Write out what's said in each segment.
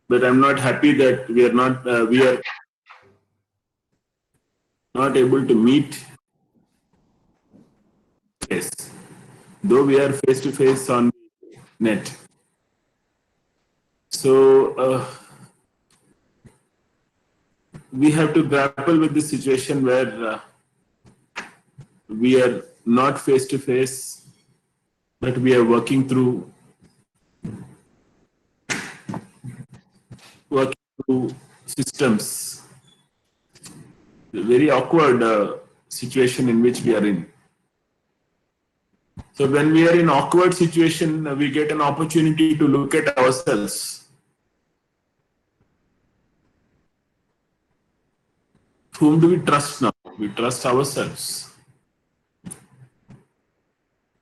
but I'm not happy that we are not able to meet face, though we are face to face on net. So we have to grapple with the situation where we are not face to face, but we are working through systems. A very awkward situation in which we are in. So when we are in awkward situation, we get an opportunity to look at ourselves. Whom do we trust now? We trust ourselves.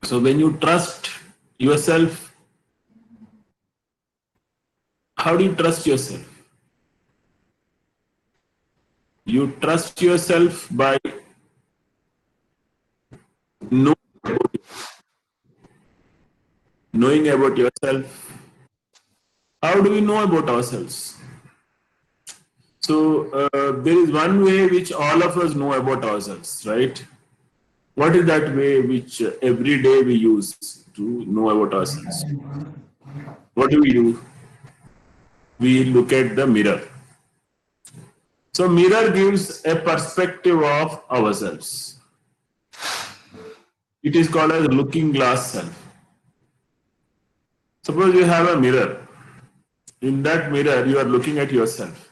So when you trust yourself, how do you trust yourself? You trust yourself by knowing about yourself. How do we know about ourselves? So there is one way which all of us know about ourselves, right? What is that way which every day we use to know about ourselves? What do? We look at the mirror. So mirror gives a perspective of ourselves. It is called as looking glass self. Suppose you have a mirror. In that mirror, you are looking at yourself.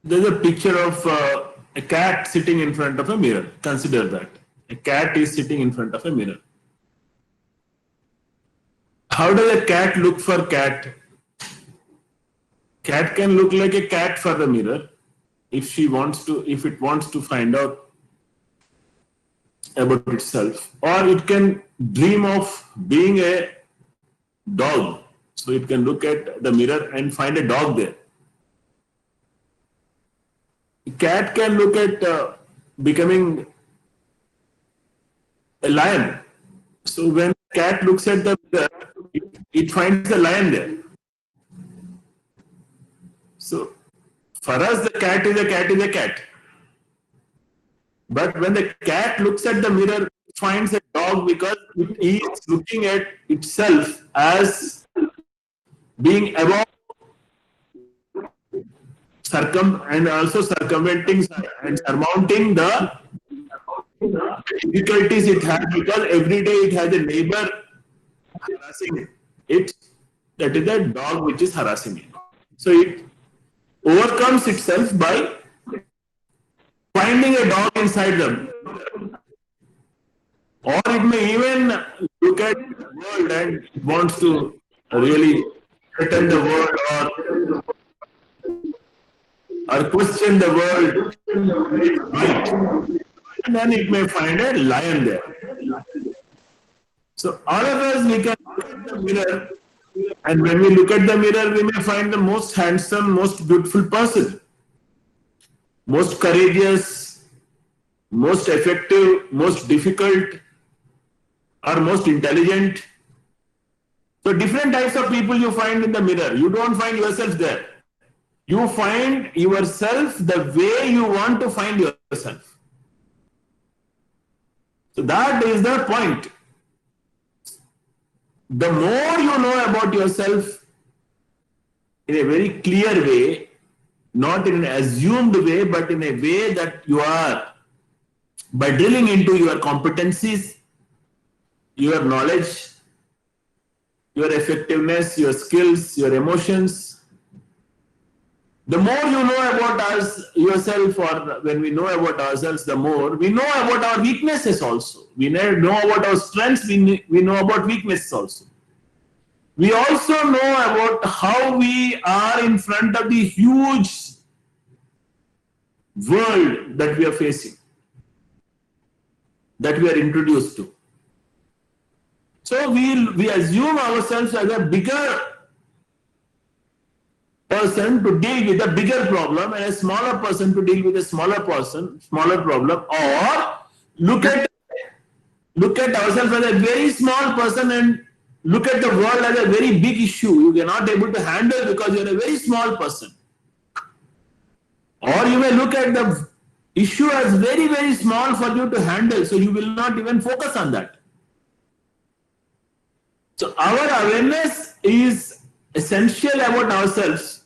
There's a picture of a cat sitting in front of a mirror. Consider that. A cat is sitting in front of a mirror. How does a cat look for cat? Cat can look like a cat for the mirror if it wants to find out about itself, or it can dream of being a dog. So it can look at the mirror and find a dog there. A cat can look at becoming a lion. So when a cat looks at the mirror, it finds a lion there. So for us, the cat is a cat is a cat. But when the cat looks at the mirror, it finds a dog because it is looking at itself as being above and also circumventing and surmounting the difficulties it has, because every day it has a neighbor harassing it. That is the dog which is harassing it. So it overcomes itself by finding a dog inside them. Or it may even look at the world and wants to really threaten the world or question the world. And then it may find a lion there. So all of us, we can look at the mirror, and when we look at the mirror, we may find the most handsome, most beautiful person, most courageous, most effective, most difficult, or most intelligent. So different types of people you find in the mirror. You don't find yourself there. You find yourself the way you want to find yourself. So that is the point. The more you know about yourself in a very clear way, not in an assumed way, but in a way that you are, by drilling into your competencies, your knowledge, your effectiveness, your skills, your emotions, the more you know about yourself, or when we know about ourselves, the more we know about our weaknesses also. We know about our strengths, we know about weaknesses also. We also know about how we are in front of the huge world that we are facing, that we are introduced to. So we assume ourselves as a bigger person to deal with a bigger problem and a smaller person to deal with a smaller problem, or look at ourselves as a very small person and look at the world as a very big issue you cannot able to handle because you're a very small person. Or you may look at the issue as very, very small for you to handle, so you will not even focus on that. So our awareness is essential about ourselves.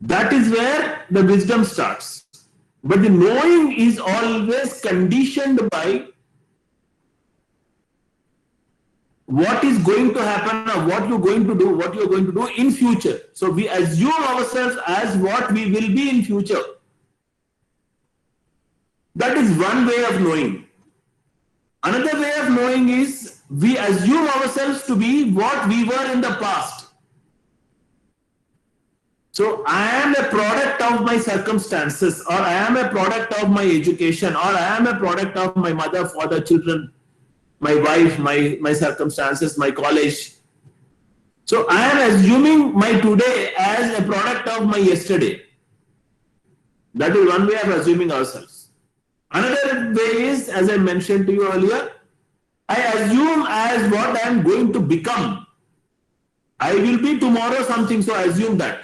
That is where the wisdom starts. But the knowing is always conditioned by what is going to happen or what you're going to do in future. So we assume ourselves as what we will be in future. That is one way of knowing. Another way of knowing is we assume ourselves to be what we were in the past. So I am a product of my circumstances, or I am a product of my education, or I am a product of my mother, father, children, my wife, my circumstances, my college. So I am assuming my today as a product of my yesterday. That is one way of assuming ourselves. Another way is, as I mentioned to you earlier, I assume as what I am going to become. I will be tomorrow something, so I assume that.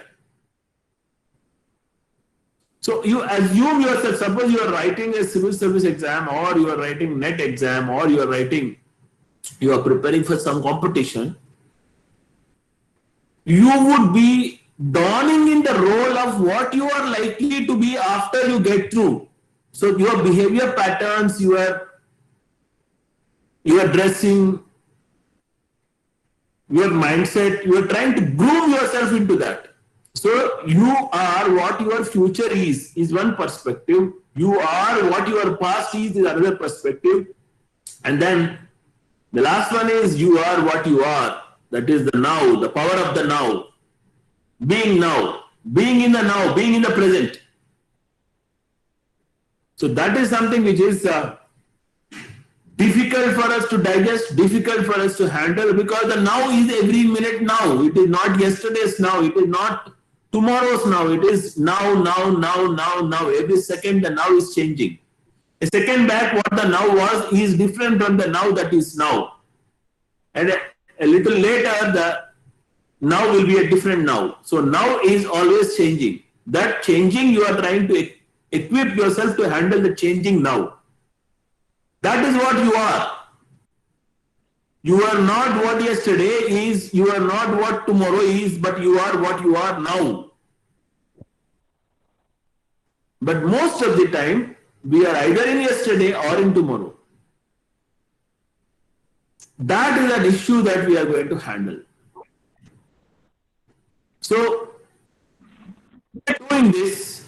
So you assume yourself, suppose you are writing a civil service exam, or you are writing NET exam, or you are preparing for some competition, you would be dawning in the role of what you are likely to be after you get through. So your behavior patterns, your dressing, your mindset, you are trying to groom yourself into that. So you are what your future is one perspective. You are what your past is another perspective. And then the last one is you are what you are. That is the now, the power of the now. Being now, being in the now, being in the present. So that is something which is difficult for us to digest, difficult for us to handle, because the now is every minute now. It is not yesterday's now. It is not tomorrow's now. It is now. Every second the now is changing. A second back what the now was is different from the now that is now. And a little later the now will be a different now. So now is always changing. That changing, you are trying to equip yourself to handle the changing now. That is what you are. You are not what yesterday is, you are not what tomorrow is, but you are what you are now. But most of the time, we are either in yesterday or in tomorrow. That is an issue that we are going to handle. So, by doing this,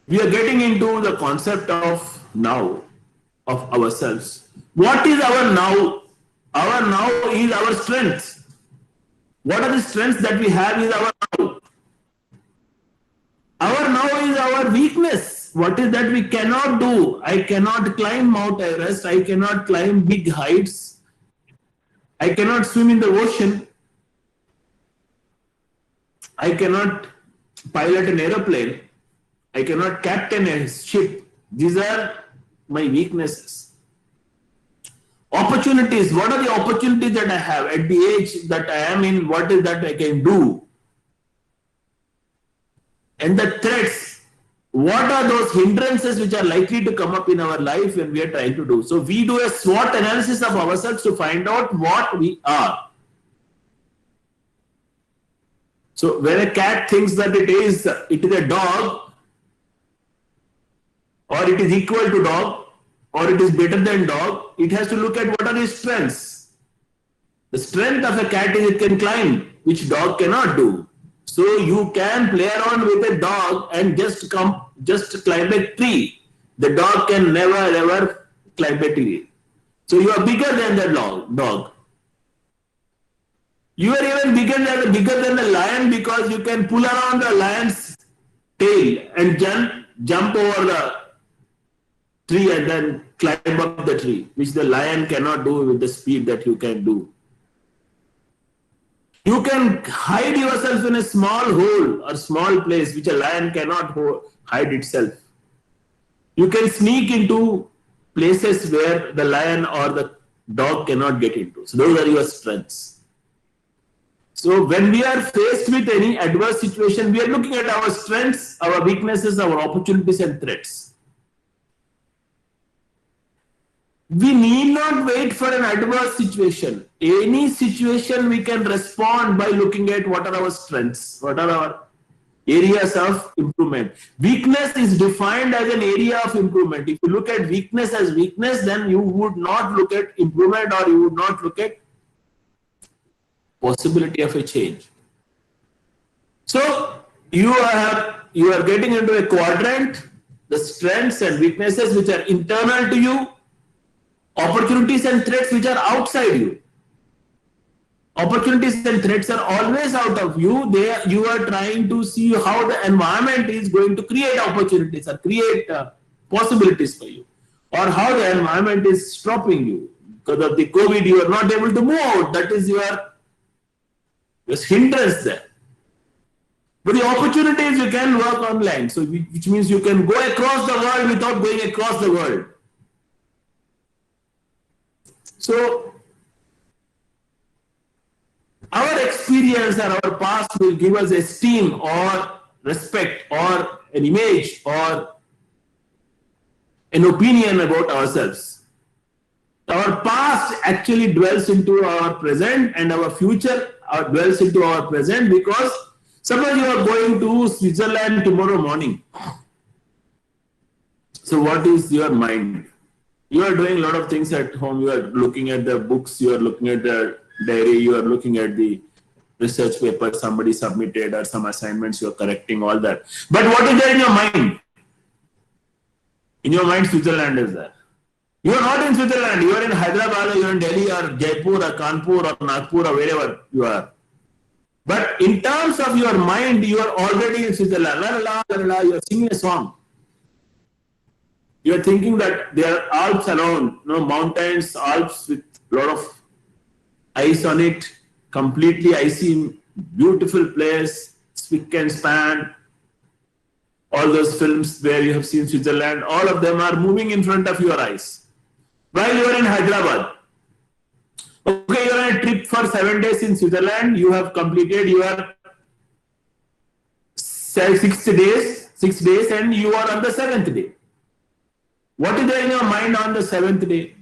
we are getting into the concept of now, of ourselves. What is our now? Our now is our strengths. What are the strengths that we have is our now. Our now is our weakness. What is that we cannot do? I cannot climb Mount Everest. I cannot climb big heights. I cannot swim in the ocean. I cannot pilot an aeroplane. I cannot captain a ship. These are my weaknesses. Opportunities. What are the opportunities that I have at the age that I am in? What is that I can do? And the threats. What are those hindrances which are likely to come up in our life when we are trying to do? So we do a SWOT analysis of ourselves to find out what we are. So when a cat thinks that it is a dog, or it is equal to dog, or it is better than dog, it has to look at what are its strengths. The strength of a cat is it can climb, which dog cannot do. So you can play around with a dog and just climb a tree. The dog can never ever climb a tree. So you are bigger than the dog. You are even bigger than the lion, because you can pull around the lion's tail and jump over the tree and then climb up the tree, which the lion cannot do with the speed that you can do. You can hide yourself in a small hole or small place which a lion cannot hide itself. You can sneak into places where the lion or the dog cannot get into. So those are your strengths. So when we are faced with any adverse situation, we are looking at our strengths, our weaknesses, our opportunities and threats. We need not wait for an adverse situation. Any situation we can respond by looking at what are our strengths, what are our areas of improvement. Weakness is defined as an area of improvement. If you look at weakness as weakness, then you would not look at improvement, or you would not look at possibility of a change. So you are getting into a quadrant, the strengths and weaknesses which are internal to you, opportunities and threats which are outside you. Opportunities and threats are always out of you. You are trying to see how the environment is going to create opportunities or create possibilities for you, or how the environment is stopping you. Because of the COVID, you are not able to move out. That is your hindrance there. But the opportunities, you can work online, so which means you can go across the world without going across the world. So our experience or our past will give us esteem or respect or an image or an opinion about ourselves. Our past actually dwells into our present, and our future dwells into our present, because suppose you are going to Switzerland tomorrow morning. So what is your mind? You are doing a lot of things at home. You are looking at the books, you are looking at the diary, you are looking at the research paper somebody submitted or some assignments you are correcting, all that. But what is there in your mind? In your mind, Switzerland is there. You are not in Switzerland. You are in Hyderabad, or you are in Delhi, or Jaipur, or Kanpur, or Nagpur, or wherever you are. But in terms of your mind, you are already in Switzerland. La, la, la, la, you are singing a song. You are thinking that there are Alps around, mountains, Alps with a lot of ice on it, completely icy, beautiful place, spick and span. All those films where you have seen Switzerland, all of them are moving in front of your eyes. While you are in Hyderabad. Okay, you are on a trip for 7 days in Switzerland. You have completed your 6 days, and you are on the 7th day. What is there in your mind on the 7th day?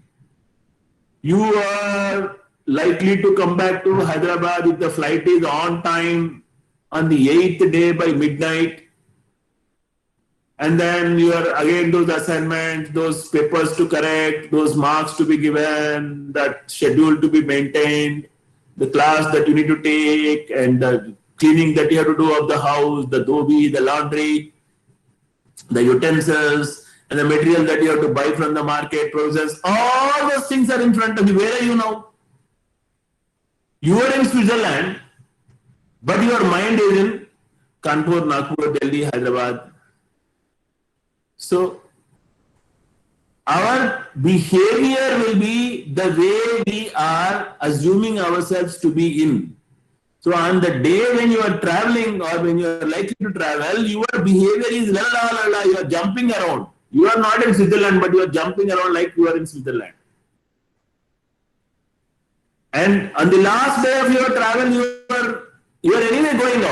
You are likely to come back to Hyderabad if the flight is on time on the 8th day by midnight. And then you are again those assignments, those papers to correct, those marks to be given, that schedule to be maintained, the class that you need to take, and the cleaning that you have to do of the house, the dhobi, the laundry, the utensils, and the material that you have to buy from the market, process. All those things are in front of you. Where are you now? You are in Switzerland, but your mind is in Kanpur, Nagpur, Delhi, Hyderabad. So our behavior will be the way we are assuming ourselves to be in. So on the day when you are traveling, or when you are likely to travel, your behavior is la la la la, you are jumping around. You are not in Switzerland, but you are jumping around like you are in Switzerland. And on the last day of your travel, you are anyway going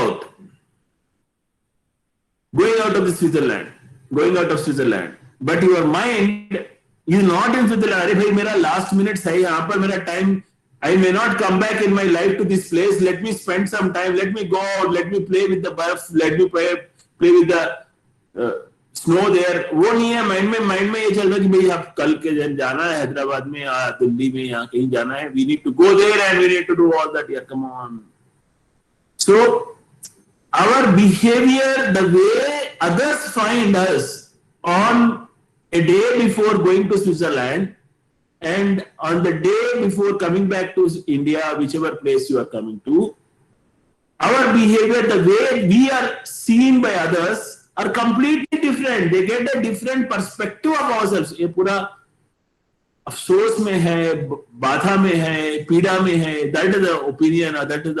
out of Switzerland. Going out of Switzerland, but your mind is not in Switzerland. अरे भाई मेरा last minute सही यहाँ पर मेरा time. I may not come back in my life to this place. Let me spend some time. Let me go out. Let me play with the buff. Let me play with the snow there. वो नहीं है mind में ये चल रहा है कि भाई आप कल के दिन जाना है हैदराबाद में या दिल्ली में यहाँ कहीं जाना है. We need to go there and we need to do all that. Yeah, come on. So our behavior, the way others find us on a day before going to Switzerland and on the day before coming back to India, whichever place you are coming to, our behavior, the way we are seen by others are completely different. They get a different perspective of ourselves. ये पूरा अफसोस में है, बाधा में है, पीड़ा में है. That is the opinion, or that is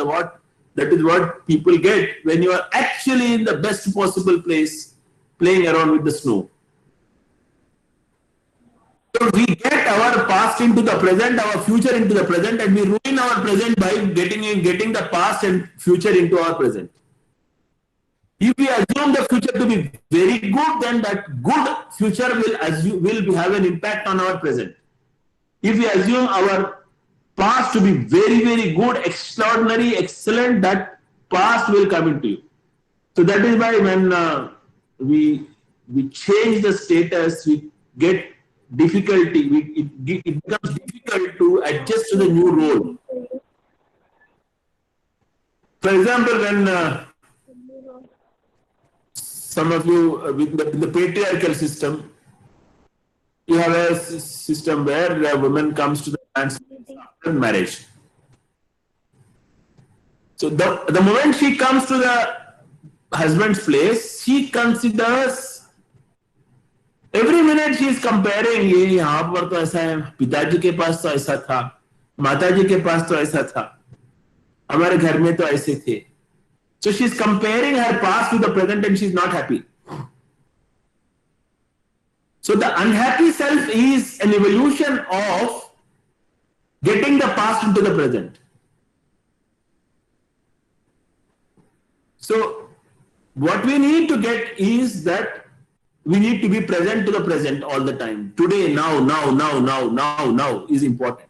what people get when you are actually in the best possible place playing around with the snow. So we get our past into the present, our future into the present, and we ruin our present by getting the past and future into our present. If we assume the future to be very good, then that good future will have an impact on our present. If we assume our past to be very, very good, extraordinary, excellent, that past will come into you. So that is why when we change the status, we get difficulty. It becomes difficult to adjust to the new role. For example, when some of you in the patriarchal system, you have a system where a woman comes to the man's after marriage. So the moment she comes to the husband's place, she considers every minute she is comparing, ये यहाँ पर तो ऐसा है, पिताजी के पास तो ऐसा था, माताजी के पास तो ऐसा था, हमारे घर में तो ऐसे थे. So she is comparing her past with the present and she is not happy. So the unhappy self is an evolution of getting the past into the present. So what we need to get is that we need to be present to the present all the time. Today, now is important.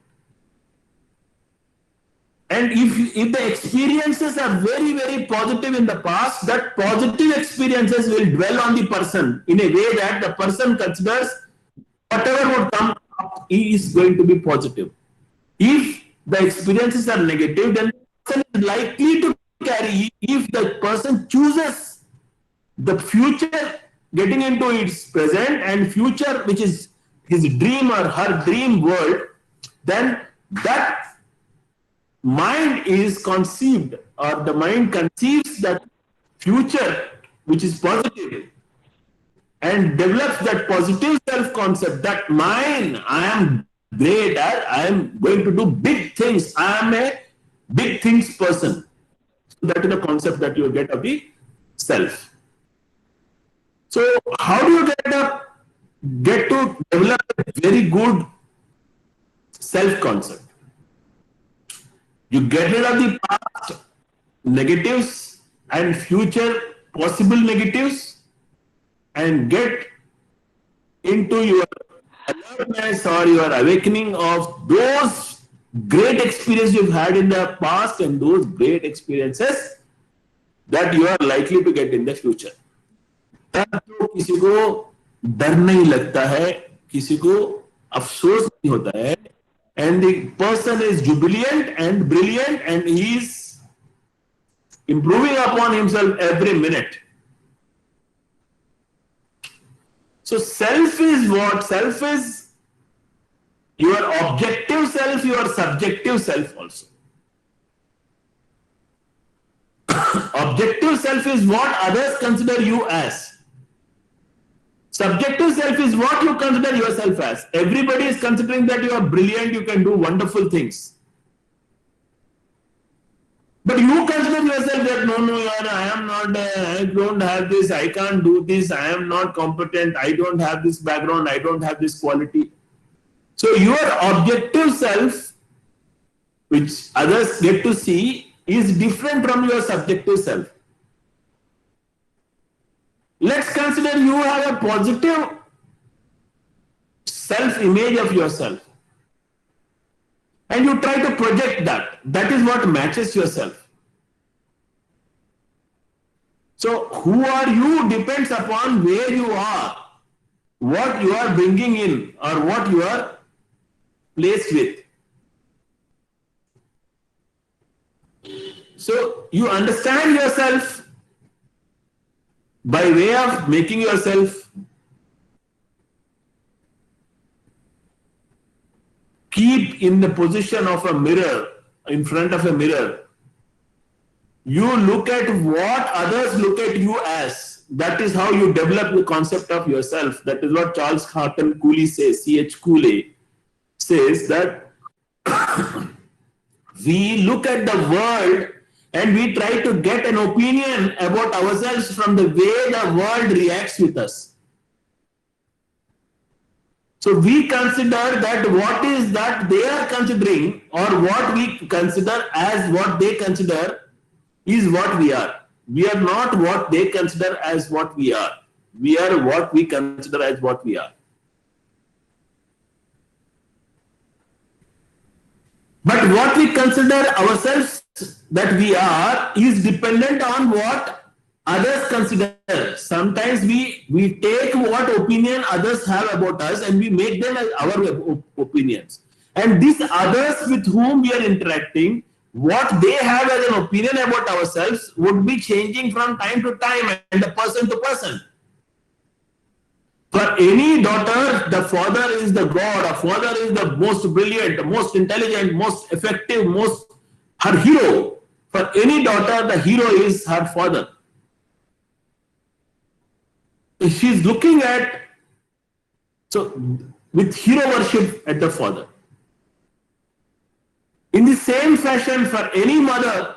And if the experiences are very, very positive in the past, that positive experiences will dwell on the person in a way that the person considers whatever would come up is going to be positive. If the experiences are negative, then the person is likely to carry, if the person chooses the future getting into its present and future, which is his dream or her dream world, then that mind is conceived, or the mind conceives that future which is positive and develops that positive self-concept that mine, I am great, I am going to do big things, I am a big things person. So that is the concept that you get of the self. So how do you get to develop a very good self-concept? You get rid of the past negatives and future possible negatives and get into your alertness or your awakening of those great experiences you've had in the past and those great experiences that you are likely to get in the future. तब तो किसी को डर नहीं लगता है, किसी को अफसोस नहीं होता है, and the person is jubilant and brilliant and he is improving upon himself every minute. So self is what? Self is your objective self, your subjective self also. Objective self is what others consider you as. Subjective self is what you consider yourself as. Everybody is considering that you are brilliant, you can do wonderful things. But you consider yourself that no, I am not, I don't have this, I can't do this, I am not competent, I don't have this background, I don't have this quality. So your objective self, which others get to see, is different from your subjective self. Let's consider you have a positive self-image of yourself. And you try to project that. That is what matches yourself. So who are you depends upon where you are, what you are bringing in, or what you are placed with. So you understand yourself by way of making yourself keep in the position of a mirror, in front of a mirror. You look at what others look at you as. That is how you develop the concept of yourself. That is what Charles Horton Cooley says, C.H. Cooley says, that we look at the world and we try to get an opinion about ourselves from the way the world reacts with us. So we consider that what is that they are considering, or what we consider as what they consider is what we are. We are not what they consider as what we are. We are what we consider as what we are. But what we consider ourselves that we are is dependent on what others consider. Sometimes we take what opinion others have about us and we make them as our opinions. And these others with whom we are interacting, what they have as an opinion about ourselves would be changing from time to time and person to person. For any daughter, the father is the God. A father is the most brilliant, most intelligent, most effective, her hero. For any daughter, the hero is her father. She's looking at, with hero worship at the father. In the same fashion, for any mother,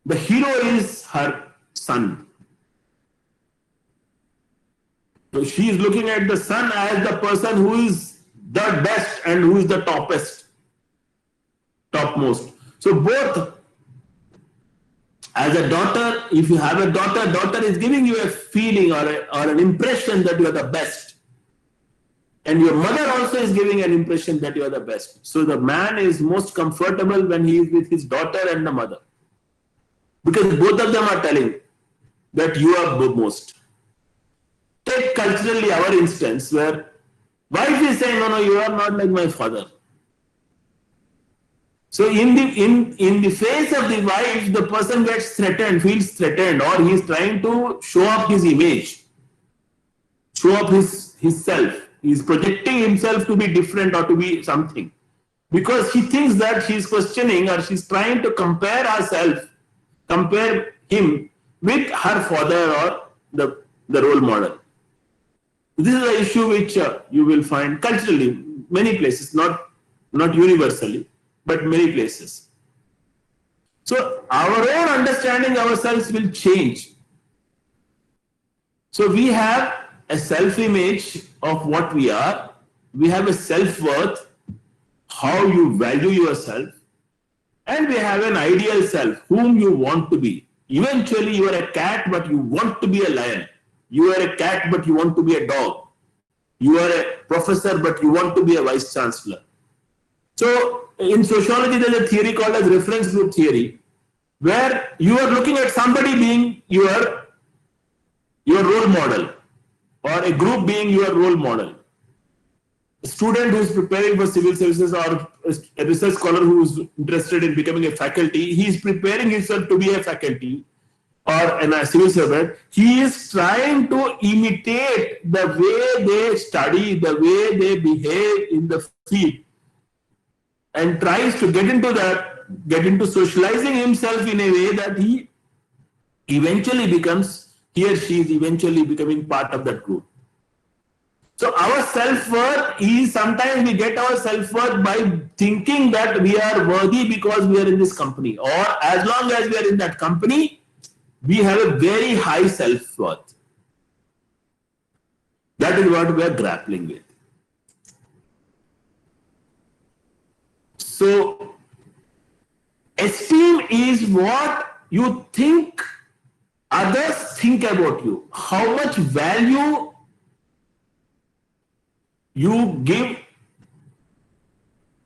the hero is her son. So she is looking at the son as the person who is the best and who is the topmost. So both, as a daughter, if you have a daughter is giving you a feeling or an impression that you are the best. And your mother also is giving an impression that you are the best. So the man is most comfortable when he is with his daughter and the mother. Because both of them are telling that you are the most. Take culturally our instance where wife is saying, no, you are not like my father. So in the face of the wife, the person gets threatened, feels threatened, or he is trying to show up his image, show up his self. He is projecting himself to be different or to be something. Because he thinks that she is questioning or she is trying to compare him with her father or the role model. This is an issue which you will find culturally, many places, not universally, but many places. So our own understanding ourselves will change. So we have a self-image of what we are. We have a self-worth, how you value yourself. And we have an ideal self, whom you want to be. Eventually you are a cat, but you want to be a lion. You are a cat, but you want to be a dog. You are a professor, but you want to be a vice chancellor. So in sociology, there is a theory called as reference group theory, where you are looking at somebody being your role model, or a group being your role model. A student who is preparing for civil services, or a research scholar who is interested in becoming a faculty, he is preparing himself to be a faculty or a civil servant. He is trying to imitate the way they study, the way they behave in the field, and tries to get into socializing himself in a way that he or she is eventually becoming part of that group. So our self-worth is, sometimes we get our self-worth by thinking that we are worthy because we are in this company, or as long as we are in that company, we have a very high self-worth. That is what we are grappling with. So esteem is what you think others think about you, how much value you give,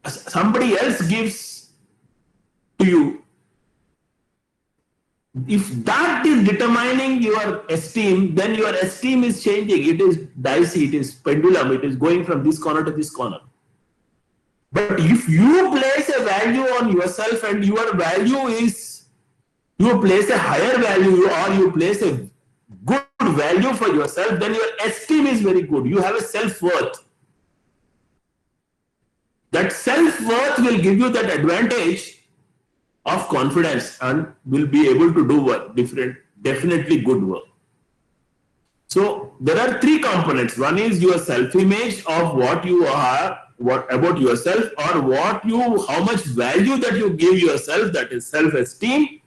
somebody else gives to you. If that is determining your esteem, then your esteem is changing. It is dicey, it is pendulum, it is going from this corner to this corner. But if you place a value on yourself and your value is, you place a higher value or you place a good value for yourself, then your esteem is very good. You have a self-worth. That self-worth will give you that advantage of confidence and will be able to do work, definitely good work. So there are three components. One is your self-image of what you are, what about yourself, or how much value that you give yourself, that is self-esteem,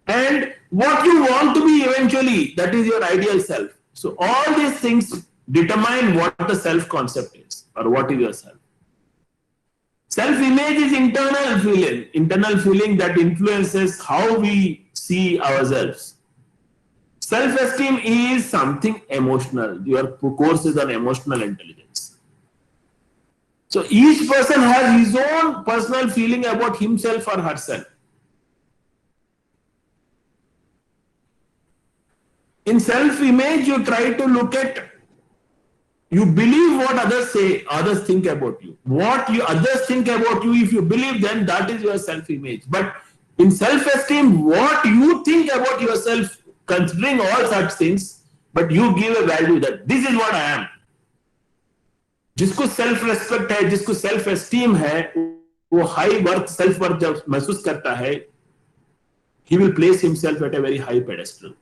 and what you want to be eventually, that is your ideal self. So all these things determine what the self-concept is or what is yourself. Self-image is internal feeling that influences how we see ourselves. Self-esteem is something emotional. Your course is on emotional intelligence. So each person has his own personal feeling about himself or herself. In self-image, you try to look at, you believe what others say, others think about you. What others think about you, if you believe, then that is your self-image. But in self-esteem, what you think about yourself, considering all such things, but you give a value that this is what I am. जिसको self respect है, जिसको self esteem है, वो high worth self worth जब महसूस करता है, he will place himself at a very high pedestal.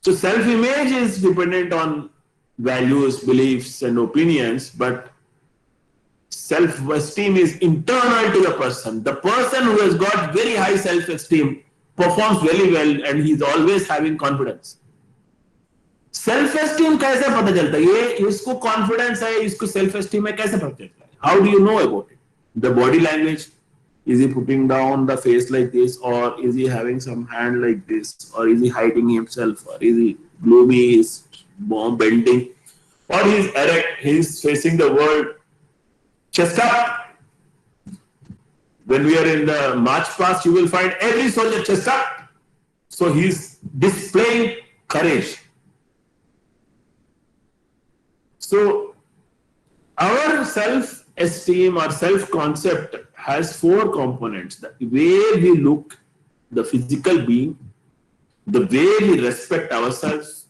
So self-image is dependent on values, beliefs, and opinions, but self-esteem is internal to the person. The person who has got very high self-esteem performs very well and he's always having confidence. Self-esteem कैसे पता चलता है? ये इसको confidence है, इसको self-esteem है, कैसे पता चलता है? How do you know about it? The body language. Is he putting down the face like this, or is he having some hand like this, or is he hiding himself, or is he gloomy, is bending, or he is erect, he is facing the world chest up. When we are in the march past, you will find every soldier chest up. So he is displaying courage. So our self-esteem or self-concept has 4 components: the way we look, the physical being, the way we respect ourselves,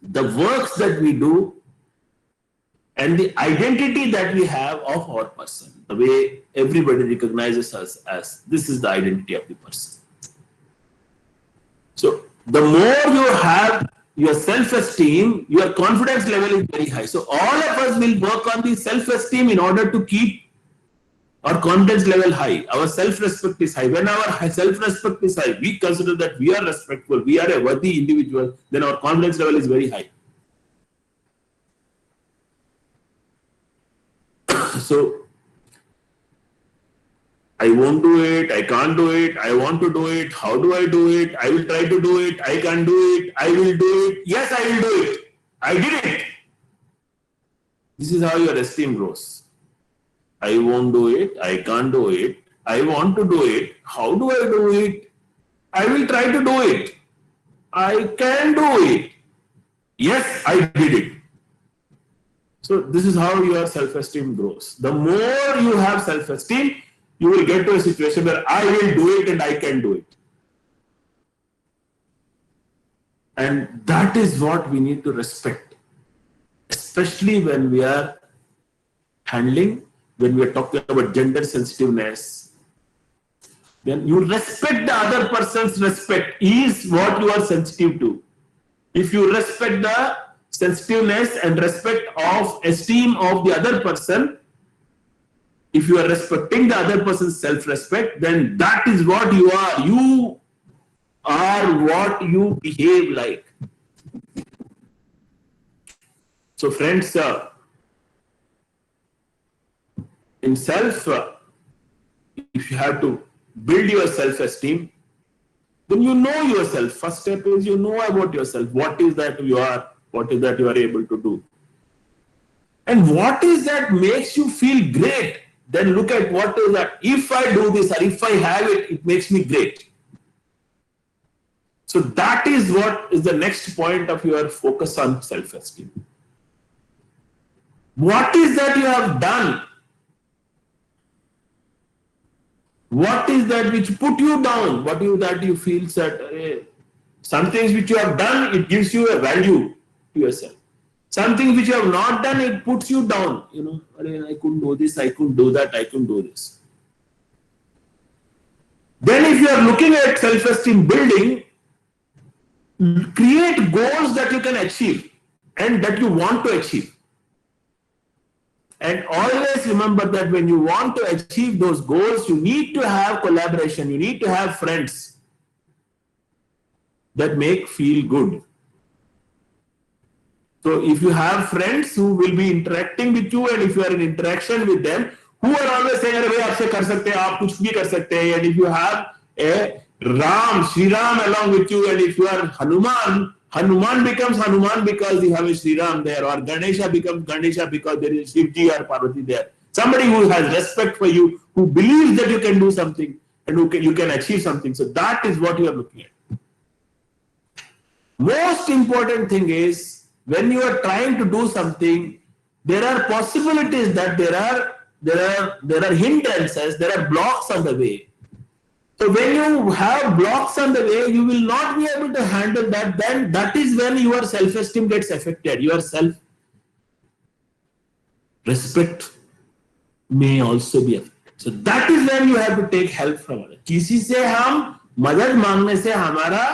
the works that we do, and the identity that we have of our person. The way everybody recognizes us as this is the identity of the person. So the more you have your self-esteem, your confidence level is very high. So all of us will work on the self-esteem in order to keep our confidence level high. Our self-respect is high. When our self-respect is high, we consider that we are respectful, we are a worthy individual, then our confidence level is very high. So, I won't do it, I can't do it, I want to do it, how do I do it, I will try to do it, I can do it, I will do it, yes, I will do it, I did it. This is how your esteem grows. I won't do it, I can't do it, I want to do it, how do I do it? I will try to do it, I can do it, yes, I did it. So this is how your self-esteem grows. The more you have self-esteem, you will get to a situation where I will do it and I can do it. And that is what we need to respect, especially when we are handling, when we are talking about gender sensitiveness. Then you respect the other person's respect is what you are sensitive to. If you respect the sensitiveness and respect of esteem of the other person, if you are respecting the other person's self-respect, then that is what you are. You are what you behave like. So friends, in self, if you have to build your self-esteem, then you know yourself. First step is you know about yourself. What is that you are? What is that you are able to do? And what is that makes you feel great? Then look at what is that. If I do this or if I have it, it makes me great. So that is what is the next point of your focus on self-esteem. What is that you have done? What is that which put you down? What is that you feel that some things which you have done, it gives you a value to yourself. Something which you have not done, it puts you down. You know, I couldn't do this, I couldn't do that, I couldn't do this. Then if you are looking at self-esteem building, create goals that you can achieve and that you want to achieve. And always remember that when you want to achieve those goals, you need to have collaboration, you need to have friends that make feel good. So if you have friends who will be interacting with you, and if you are in interaction with them, who are always saying, "अरे भाई आपसे कर सकते हैं, आप कुछ भी कर सकते हैं," and if you have a Ram, Sri Ram along with you, and if you are Hanuman, Hanuman becomes Hanuman because you have a Sri Ram there, or Ganesha becomes Ganesha because there is Shivji or Parvati there. Somebody who has respect for you, who believes that you can do something and you can achieve something. So that is what you are looking at. Most important thing is, when you are trying to do something, there are possibilities that there are hindrances, there are blocks on the way. So when you have blocks on the way, you will not be able to handle that. Then that is when your self-esteem gets affected. Your self-respect may also be affected. So that is when you have to take help from others. किसी से हम मदद मांगने से हमारा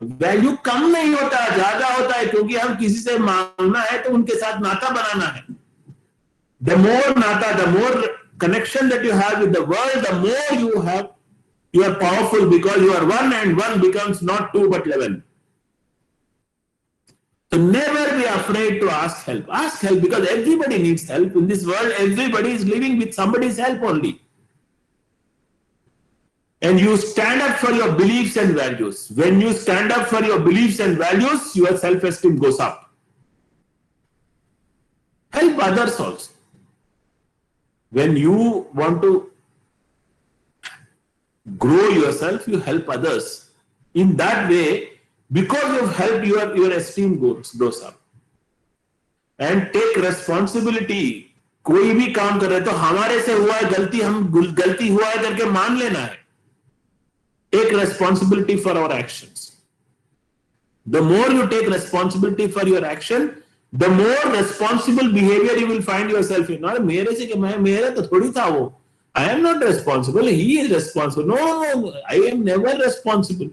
value कम नहीं होता, ज्यादा होता है, क्योंकि हम किसी से मांगना है तो उनके साथ नाता बनाना है. The more nata, the more connection that you have with the world, the more you are powerful, because you are one, and one becomes not 2 but 11. So never be afraid to ask help. Ask help, because everybody needs help in this world. Everybody is living with somebody's help only. And you stand up for your beliefs and values. When you stand up for your beliefs and values, your self-esteem goes up. Help others also. When you want to grow yourself, you help others. In that way, because you've helped, your esteem goes up. And take responsibility. कोई भी काम कर रहे तो हमारे से हुआ है गलती, हम गलती हुआ है करके मान लेना है. Take responsibility for our actions. The more you take responsibility for your action, the more responsible behavior you will find yourself in. और मेरे से मेरा तो थोड़ी था वो. I am not responsible. He is responsible. No, I am never responsible.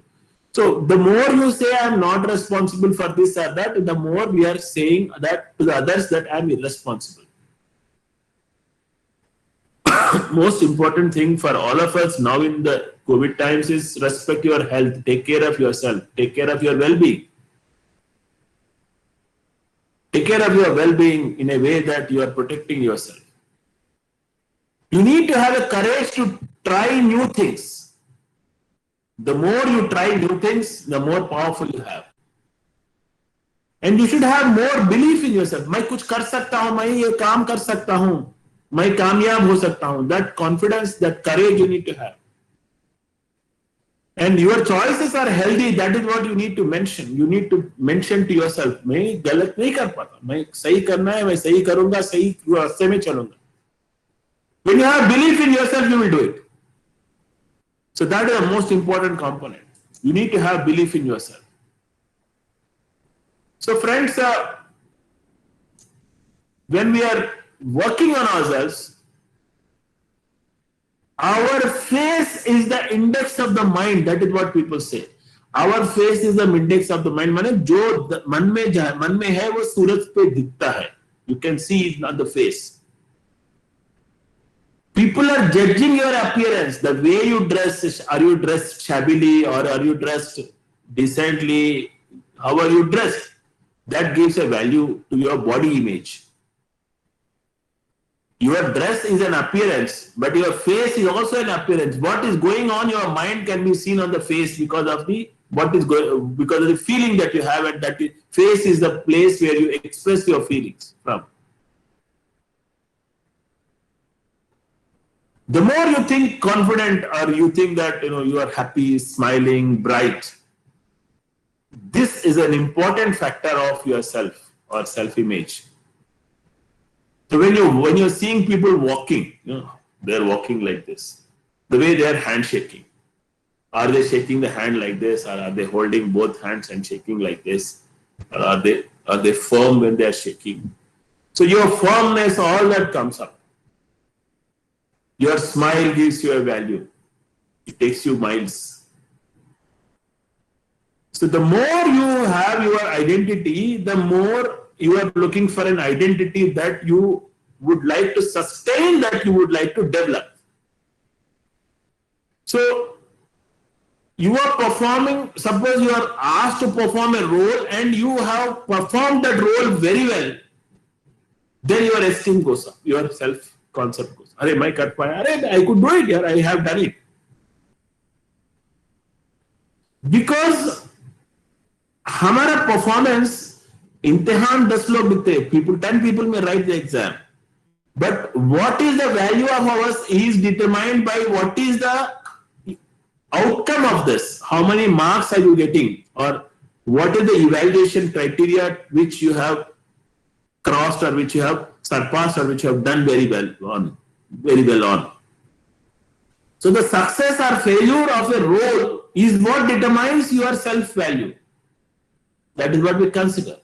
So the more you say I am not responsible for this or that, the more we are saying that to the others that I am irresponsible. Most important thing for all of us now in the COVID times is respect your health. Take care of yourself. Take care of your well-being. Take care of your well-being in a way that you are protecting yourself. You need to have a courage to try new things. The more you try new things, the more powerful you have. And you should have more belief in yourself. मैं कुछ कर सकता हूं, मैं ये काम कर सकता हूं, मैं कामयाब हो सकता हूं. That confidence, that courage you need to have. And your choices are healthy. That is what you need to mention. You need to mention to yourself, मैं गलत नहीं कर पाता, मैं सही करना है, मैं सही करूंगा, सही रास्ते में चलूंगा. When you have belief in yourself, you will do it. So that is the most important component. You need to have belief in yourself. So friends, when we are working on ourselves, our face is the index of the mind. That is what people say. Our face is the index of the mind. माने जो मन में है वो सूरज पे दिखता है. You can see it on the face. People are judging your appearance, the way you dress. Are you dressed shabbily or are you dressed decently? How are you dressed? That gives a value to your body image. Your dress is an appearance, but your face is also an appearance. What is going on, your mind can be seen on the face because of the feeling that you have, and that the face is the place where you express your feelings from. The more you think confident, or you think that you are happy, smiling, bright, this is an important factor of yourself or self-image. So when you're seeing people walking, they're walking like this. The way they are handshaking. Are they shaking the hand like this, or are they holding both hands and shaking like this? Or are they firm when they are shaking? So your firmness, all that comes up. Your smile gives you a value. It takes you miles. So the more you have your identity, the more you are looking for an identity that you would like to sustain, that you would like to develop. So You are performing, suppose you are asked to perform a role and you have performed that role very well, then your esteem goes up, your self-concept goes up. Arey, मैं कर पाया, अरे I could do it, I have done it. Because हमारा performance, इम्तिहान 10 लोग लिखते हैं, 10 people may write the exam. But what is the value of ours is determined by what is the outcome of this. How many marks are you getting, or what is the evaluation criteria which you have crossed, or which you have surpassed, or which you have done very well on. So the success or failure of a role is what determines your self-value. That is what we consider.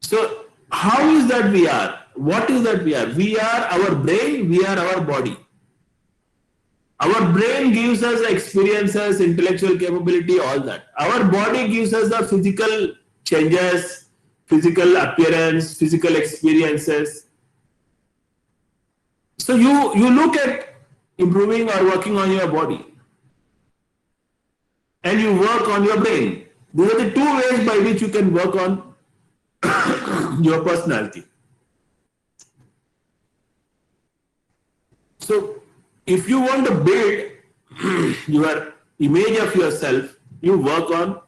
So how is that we are? What is that we are? We are our brain, we are our body. Our brain gives us experiences, intellectual capability, all that. Our body gives us the physical changes, physical appearance, physical experiences. So you look at improving or working on your body, and you work on your brain. These are the two ways by which you can work on your personality. So if you want to build your image of yourself, you work on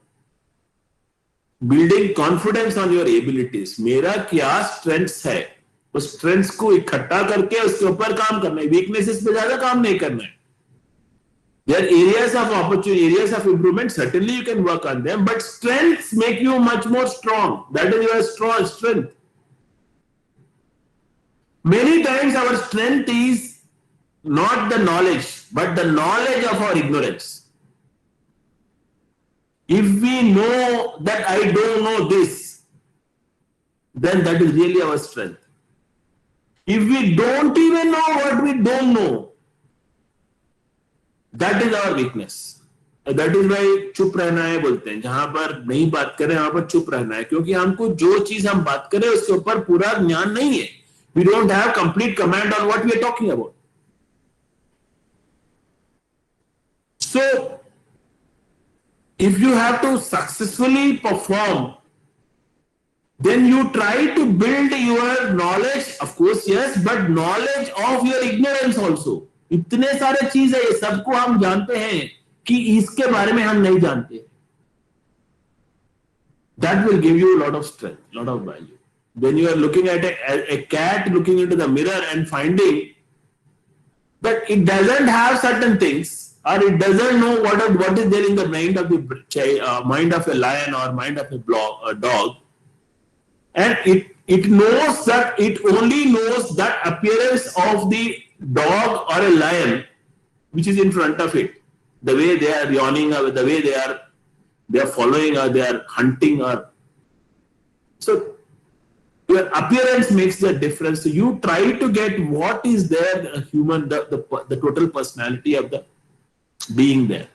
building confidence on your abilities. मेरा क्या strengths है, उस strengths को इकट्ठा करके उसके ऊपर काम करना है. Weaknesses पे ज्यादा काम नहीं करना है. There are areas of opportunity, areas of improvement. Certainly you can work on them, but strengths make you much more strong. That is your strength. Many times our strength is not the knowledge, but the knowledge of our ignorance. If we know that I don't know this, then that is really our strength. If we don't even know what we don't know, that is our weakness. That is why चुप रहना है बोलते हैं. जहां पर नहीं बात करें वहां पर चुप रहना है, क्योंकि हमको जो चीज हम बात करें उसके ऊपर पूरा ज्ञान नहीं है. We don't have complete command on what we are talking about. So if you have to successfully perform, then you try to build your knowledge, of course, yes, but knowledge of your ignorance also. इतने सारे चीज है, ये सबको हम जानते हैं कि इसके बारे में हम नहीं जानते. That will give you a lot of strength, lot of value. When you are looking at a cat looking into the mirror and finding that it doesn't have certain things, or it doesn't know what is there in the mind of the mind of a lion or mind of a dog, and it knows that it only knows that appearance of the dog or a lion which is in front of it, the way they are yawning, or the way they are following, or they are hunting, or so your appearance makes the difference. So you try to get what is there, the human, the total personality of the being there.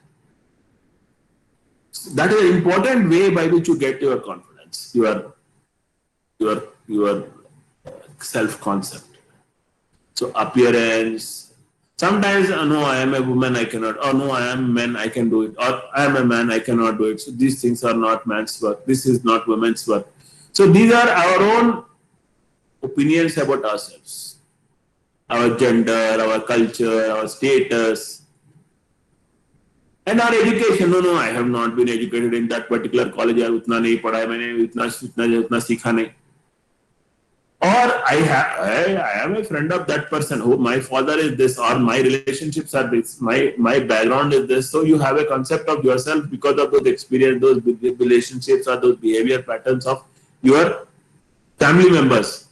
So that is an important way by which you get your confidence, your self-concept. So appearance. Sometimes, oh, no, I am a woman, I cannot. Oh no, I am a man, I can do it. Or I am a man, I cannot do it. So these things are not man's work. This is not women's work. So these are our own opinions about ourselves, our gender, our culture, our status, and our education. No, I have not been educated in that particular college. उतना नहीं पढ़ा है मैंने, उतना सीखा नहीं. Or I am a friend of that person. Oh, my father is this, or my relationships are this, my background is this. So you have a concept of yourself because of those experience, those relationships, or those behavior patterns of your family members.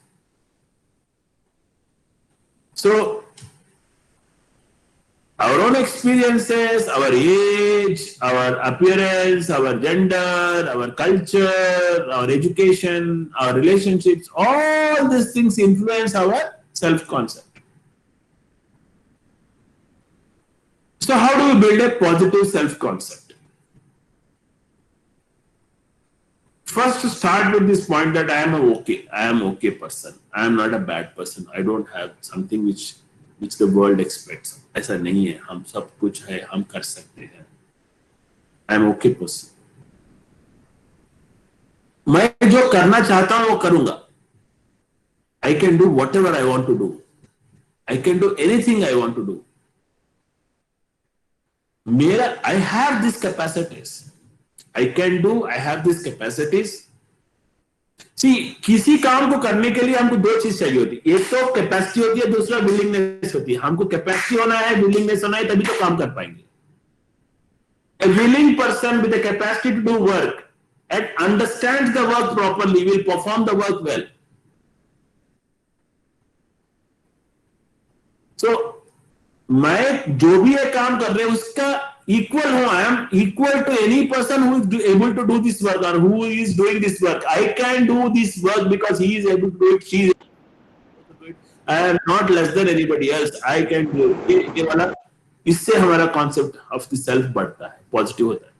So our own experiences, our age, our appearance, our gender, our culture, our education, our relationships, all these things influence our self-concept. So how do we build a positive self-concept? First, start with this point that I am okay person. I am not a bad person. I don't have something which which the world expects. ऐसा नहीं है, हम सब कुछ है, हम कर सकते हैं. I'm okay person. मैं जो करना चाहता हूं वो करूंगा. I can do whatever I want to do. I can do anything I want to do. I have these capacities. I can do, I have these capacities. See, किसी काम को करने के लिए हमको दो चीज चाहिए होती है. एक तो कैपेसिटी होती है, दूसरा विलिंगनेस होती है. हमको कैपेसिटी होना है, विलिंगनेस होना है, तभी तो काम कर पाएंगे. A willing person with a capacity to do work and understands the work properly will perform the work well. So, मैं जो भी ये काम कर रहे हैं उसका equal हूं. I am equal to any person who is able to do this work or who is doing this work. I can do this work because he is able to do it. She is able to do it. I am not less than anybody else. I can do it. ये वाला, इससे हमारा concept of the self बढ़ता है, positive होता है.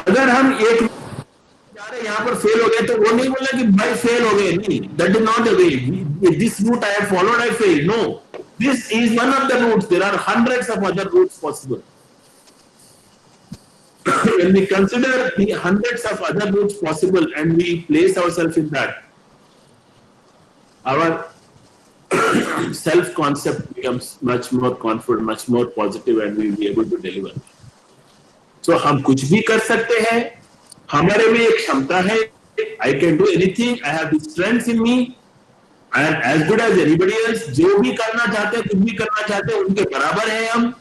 अगर हम एक जा रहे यहाँ पर फेल हो गए तो वो नहीं बोला कि भाई फेल हो गए. नहीं, that is not a way. This route I have followed, I fail. No, this is one of the routes. There are hundreds of other routes possible. When we consider the hundreds of other routes possible and we place ourselves in that, our self concept becomes much more confident, much more positive, and we will be able to deliver. So हम कुछ भी कर सकते हैं. हमारे में एक क्षमता है. I can do anything. I have the strength in me. I am as good as anybody else. जो भी करना चाहते हैं, कुछ भी करना चाहते हैं, उनके बराबर है हम.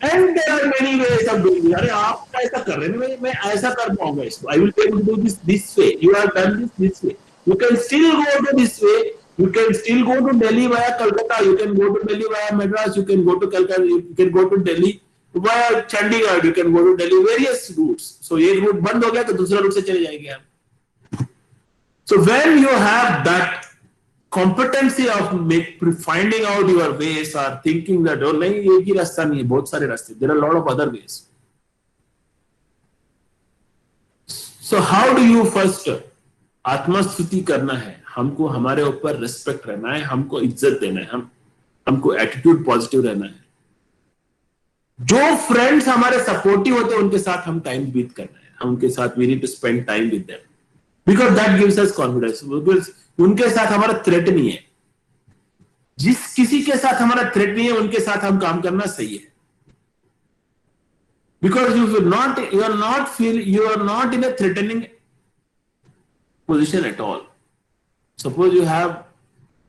And there are many ways of doing it. अरे आप ऐसा कर रहे हैं, मैं ऐसा कर पाऊंगा इसको. I will be able to do this way. You have done this way. You can still go to this way. You can still go to Delhi via Kolkata. You can go to Delhi via Madras. You can go to Calcutta. You can go to Delhi via Chandigarh. You can go to Delhi. Various routes. So एक route बंद हो गया तो दूसरा route से चले जाएंगे हम. So when you have that competency of finding out your ways or thinking that oh नहीं एक ही रास्ता नहीं है, बहुत सारे रास्ते. There are a lot of other ways. So how do you first आत्मस्तुति करना है, हमको हमारे ऊपर रिस्पेक्ट रहना है, हमको इज्जत देना है, हमको एटीट्यूड पॉजिटिव रहना है. जो फ्रेंड्स हमारे सपोर्टिव होते हैं उनके साथ हम टाइम बीत करना है. हम उनके साथ we need to spend time with them because that gives us confidence. Because उनके साथ हमारा थ्रेट नहीं है. जिस किसी के साथ हमारा थ्रेट नहीं है उनके साथ हम काम करना सही है. Because you are not in a threatening position at all. Suppose you have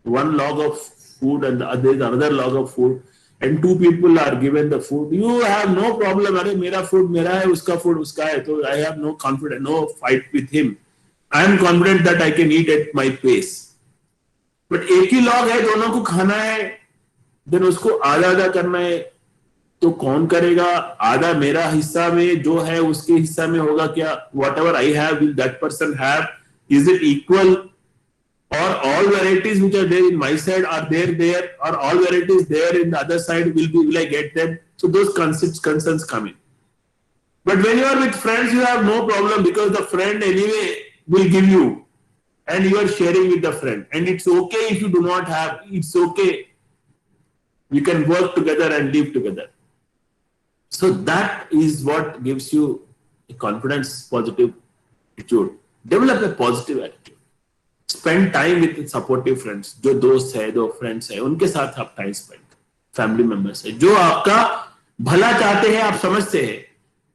one log of food and there is another log of food and two people are given the food. You have no problem. अरे मेरा food मेरा है, उसका food उसका है. तो I have no confidence, no fight with him. I am confident that I can eat at my pace. But एक ही log है, दोनों को खाना है, then उसको आधा आधा करना है. तो कौन करेगा? आधा मेरा हिस्सा में जो है उसके हिस्सा में होगा क्या? Whatever I have, will that person have? Is it equal? Or all varieties which are there in my side are there, or all varieties there in the other side will I get them? So those concerns come in. But when you are with friends, you have no problem because the friend anyway will give you, and you are sharing with the friend. And it's okay if you do not have. It's okay. You can work together and live together. So that is what gives you a confidence, positive attitude. Develop a positive attitude. Spend time with supportive friends. जो दोस्त है, जो friends है, उनके साथ आप time spend. Family members है, जो आपका भला चाहते हैं, आप समझते हैं.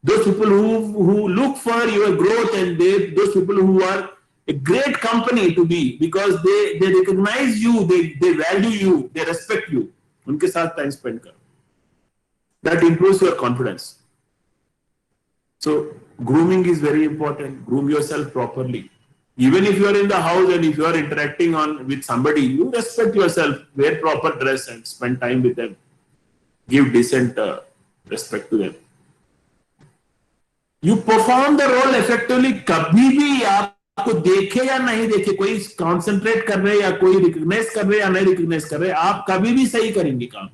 Those people who look for your growth, and those people who are a great company to be because they recognize you, they value you, they respect you. उनके साथ time spend करो. That improves your confidence. So grooming is very important. Groom yourself properly. Even if you are in the house and if you are interacting with somebody, you respect yourself, wear proper dress and spend time with them. Give decent respect to them. You perform the role effectively. कभी भी आपको देखे या नहीं देखे, कोई concentrate कर रहे या कोई recognize कर रहे या नहीं recognize कर रहे, आप कभी भी सही करेंगे काम.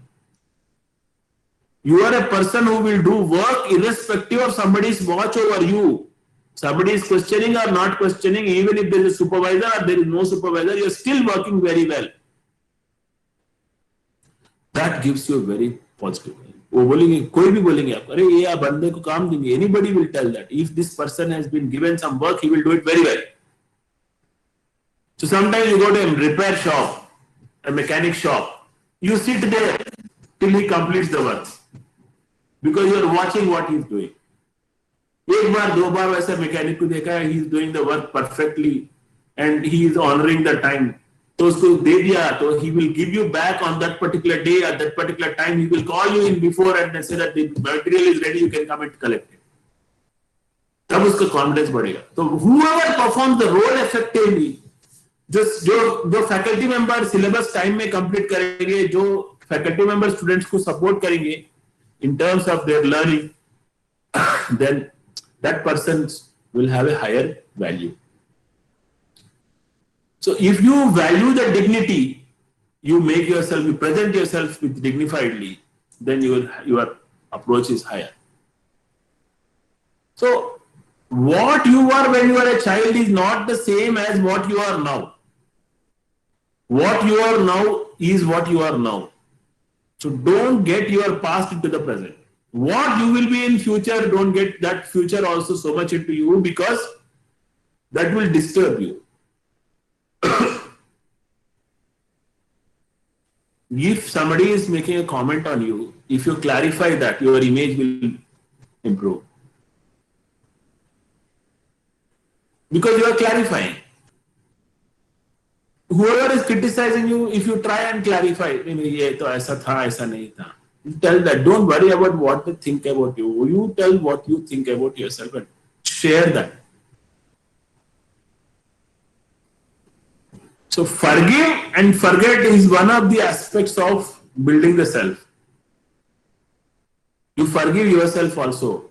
You are a person who will do work irrespective of somebody's watch over you. Somebody is questioning or not questioning, even if there is a supervisor or there is no supervisor, you are still working very well. that gives you a very positive. वो बोलेंगे, कोई भी बोलेंगे आप, अरे ये बंदे को काम देंगे. Anybody will tell that if this person has been given some work, he will do it very well. So sometimes you go to a repair shop, a mechanic shop, you sit there till he completes the work because you are watching what he is doing. एक बार दो बार वैसे mechanic को देखा है, he is doing the work perfectly and he is honoring the time. तो उसको दे दिया, तो he will give you back on that particular day, at that particular time. He will call you in before and say that the material is ready, you can come and collect it. तब उसका confidence बढ़ेगा. तो whoever performs the role effectively, जो faculty member syllabus time में complete करेंगे, जो faculty member students को support करेंगे in terms of their learning, then that person will have a higher value. So if you value the dignity, you make yourself, you present yourself with dignifiedly, then your approach is higher. So what you are when you are a child is not the same as what you are now. What you are now is what you are now. So don't get your past into the present. What you will be in future, don't get that future also so much into you, because that will disturb you. If somebody is making a comment on you, if you clarify that, your image will improve. Because you are clarifying. Whoever is criticizing you, if you try and clarify, ये तो ऐसा था, ऐसा नहीं था. Tell that. Don't worry about what they think about you. You tell what you think about yourself and share that. So forgive and forget is one of the aspects of building the self. You forgive yourself also.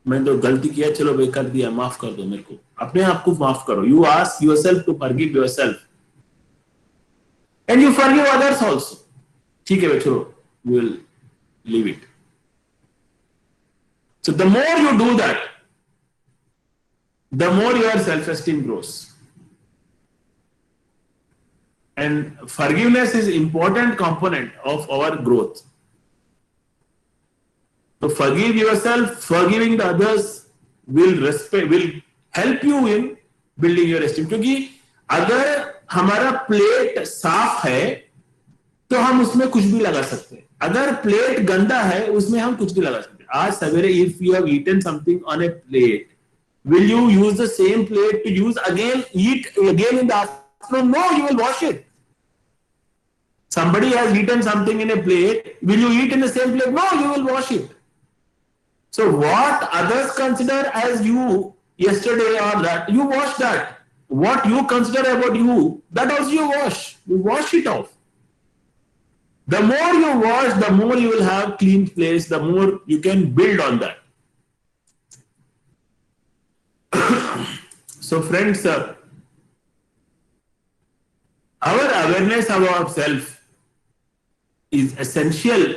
मैं तो गलती किया, चलो भाई कर दिया, माफ कर दो मेरे को. अपने आप को माफ करो. You ask yourself to forgive yourself. And you forgive others also. ठीक है भाई, चलो, we will leave it. So the more you do that, the more your self-esteem grows. And forgiveness is important component of our growth. So forgive yourself, forgiving the others will help you in building your esteem. क्योंकि अगर हमारा plate साफ है तो हम उसमें कुछ भी लगा सकते हैं. अगर प्लेट गंदा है उसमें हम कुछ भी लगा सकते हैं. आज सवेरे if you have eaten something on a plate, will you use the same plate to eat again in the afternoon? No, you will wash it. Somebody has eaten something in a plate, will you eat in the same plate? No, you will wash it. So what others consider as you yesterday or that, you wash that. What you consider about you, that also you wash. You wash it off. The more you wash, the more you will have clean place, the more you can build on that. So friends, our awareness of ourselves is essential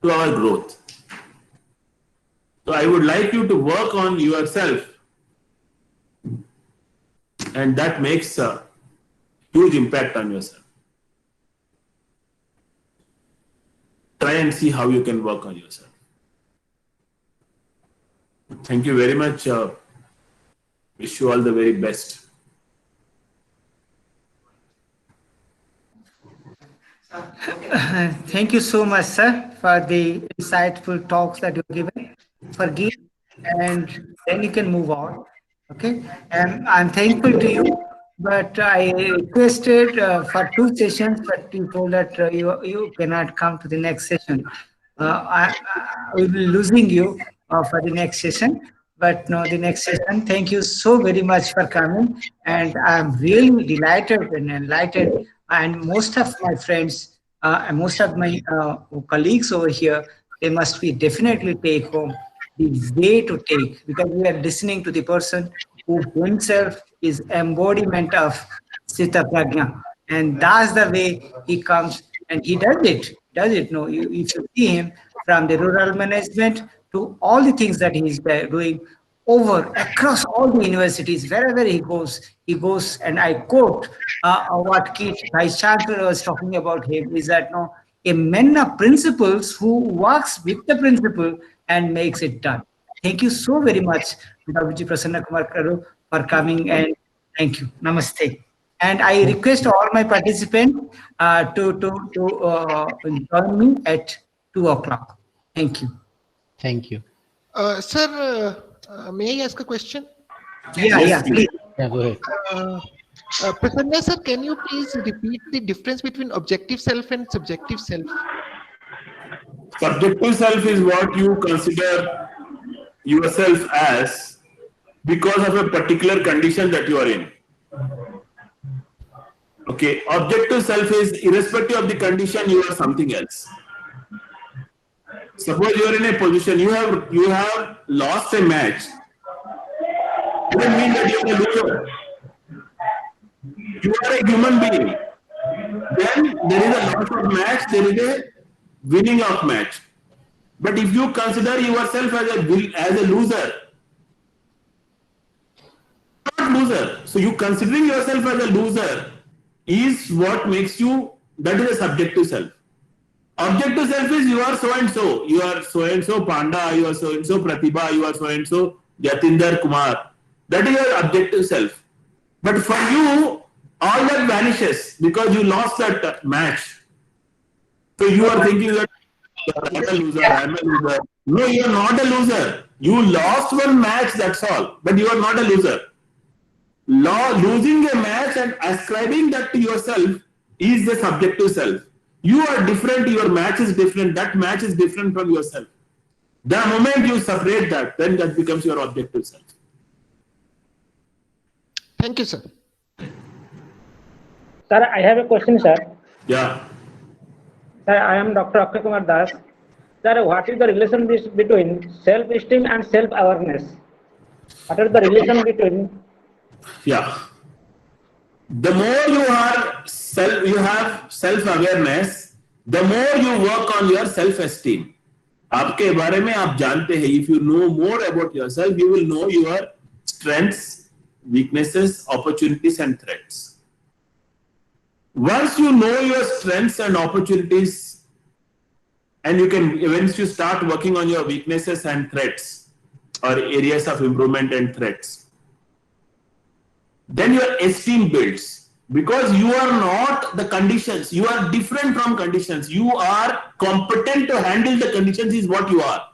to our growth. So I would like you to work on yourself, and that makes a huge impact on yourself. Try and see how you can work on yourself. Thank you very much. Wish you all the very best. Thank you so much, sir, for the insightful talks that you've given. Forgive, and then you can move on. Okay, and I'm thankful to you. But I requested for 2 sessions, but you told that you cannot come to the next session. I will be losing you for the next session. But no, the next session. Thank you so very much for coming, and I'm really delighted and enlightened. And most of my friends, and most of my colleagues over here, they must be definitely take home the way to take, because we are listening to the person who himself is embodiment of Sthita Prajna, and that's the way he comes and he does it. No, if you see him from the rural management to all the things that he's doing over across all the universities, wherever he goes, and I quote what Keith Vice Chancellor was talking about him, is that no, a man of principles who works with the principle and makes it done. Thank you so very much, Dr. Prasanna Kumar Karu, for coming, and thank you. Namaste. And I request all my participants to join me at 2 o'clock. Thank you. Thank you. Sir, may I ask a question? Yeah, please. Yeah, go ahead. Prasanna sir, can you please repeat the difference between objective self and subjective self? Subjective self is what you consider yourself as because of a particular condition that you are in. Okay, objective self is irrespective of the condition, you are something else. Suppose you are in a position, you have lost a match. It doesn't mean that you are a loser. You are a human being. Then there is a loss of match, there is a winning of match. But if you consider yourself as a loser, not loser. So you considering yourself as a loser is what makes you, that is a subjective self. Objective self is you are so and so. You are so and so Panda, you are so and so Pratibha, you are so and so Jatinder Kumar. That is your objective self. But for you, all that vanishes because you lost that match. So you are thinking that I am a loser, I am a loser. No, you are not a loser. You lost one match, that's all. But you are not a loser. Losing a match and ascribing that to yourself is the subjective self. You are different, your match is different, that match is different from yourself. The moment you separate that, then that becomes your objective self. Thank you, sir. Sir, I have a question, sir. Yeah. Sir, I am Dr. Akshay Kumar Das. Sir, what is the relation between self-esteem and self-awareness? What is the relation between? Yeah. The more you have self-awareness, the more you work on your self-esteem. आपके बारे में आप जानते हैं. If you know more about yourself, you will know your strengths, weaknesses, opportunities, and threats. Once you know your strengths and opportunities, and once you start working on your weaknesses and threats, or areas of improvement and threats, then your esteem builds. Because you are not the conditions, you are different from conditions. You are competent to handle the conditions is what you are.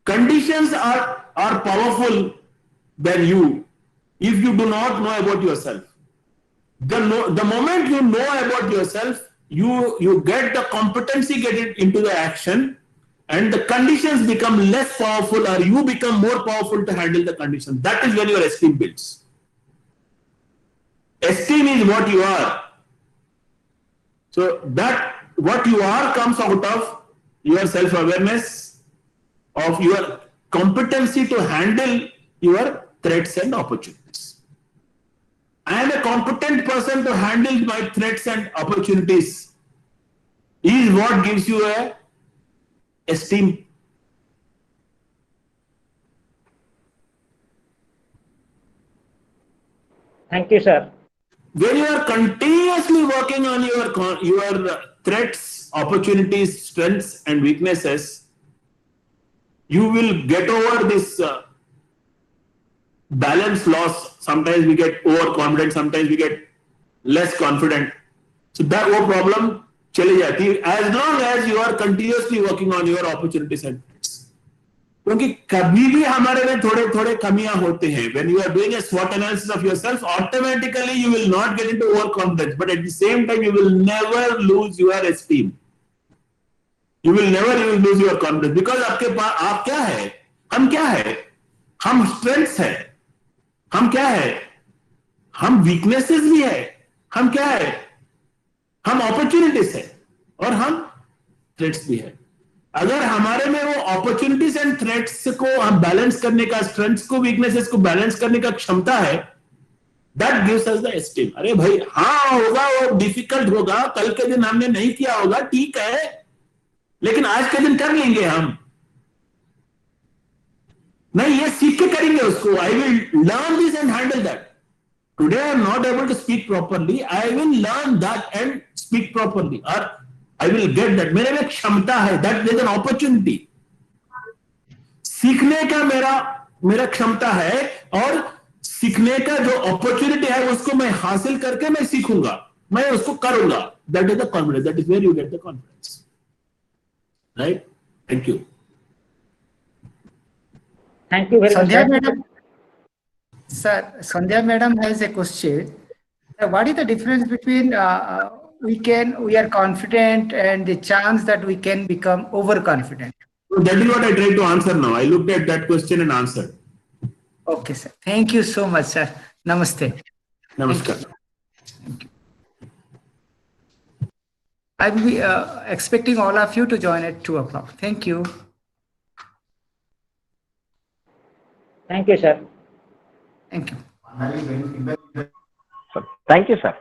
Conditions are powerful than you if you do not know about yourself. The moment you know about yourself, you get the competency, get it into the action, and the conditions become less powerful, or you become more powerful to handle the conditions. That is when your esteem builds. Esteem is what you are. So that what you are comes out of your self-awareness, of your competency to handle your threats and opportunities. I am a competent person to handle my threats and opportunities is what gives you a esteem. Thank you, sir. When you are continuously working on your threats, opportunities, strengths, and weaknesses, you will get over this balance loss. Sometimes we get overconfident, sometimes we get less confident. So that no problem chali jati as long as you are continuously working on your opportunities and threats. क्योंकि कभी भी हमारे में थोड़े कमियां होते हैं. When you are doing a SWOT analysis of yourself, automatically you will not get into overconfidence, but at the same time you will never lose your esteem. You will never lose your confidence because आपके पास आप क्या है, हम क्या है, हम strengths है, हम क्या है, हम weaknesses भी है, हम क्या है, हम opportunities है और हम threats भी है. अगर हमारे में वो अपॉर्चुनिटीज एंड थ्रेट्स को हम बैलेंस करने का, स्ट्रेंथ्स को वीकनेसेस को बैलेंस करने का क्षमता है, that gives us the esteem. अरे भाई हाँ होगा, वो डिफिकल्ट होगा, कल के दिन हमने नहीं किया होगा, ठीक है, लेकिन आज के दिन कर लेंगे हम. नहीं, ये सीख के करेंगे उसको. I will learn this and handle that. today I am not able to speak properly, I will learn that and speak properly, or I will get that. मेरे में क्षमता है, that is an opportunity. सीखने का मेरा क्षमता है, और सीखने का जो अपॉर्चुनिटी है उसको मैं हासिल करके मैं सीखूंगा, मैं उसको करूंगा. That is the confidence. That is where you get the confidence. Right? Thank you. Thank you very much. Sandhya sir. madam, sir, Sandhya madam has a question. What is the difference between we are confident and the chance that we can become overconfident? So that is what I tried to answer now. I looked at that question and answered. Okay, sir. Thank you so much, sir. Namaste. Namaskar. I will be expecting all of you to join at 2 o'clock. Thank you. Thank you, sir. Thank you. Thank you, sir.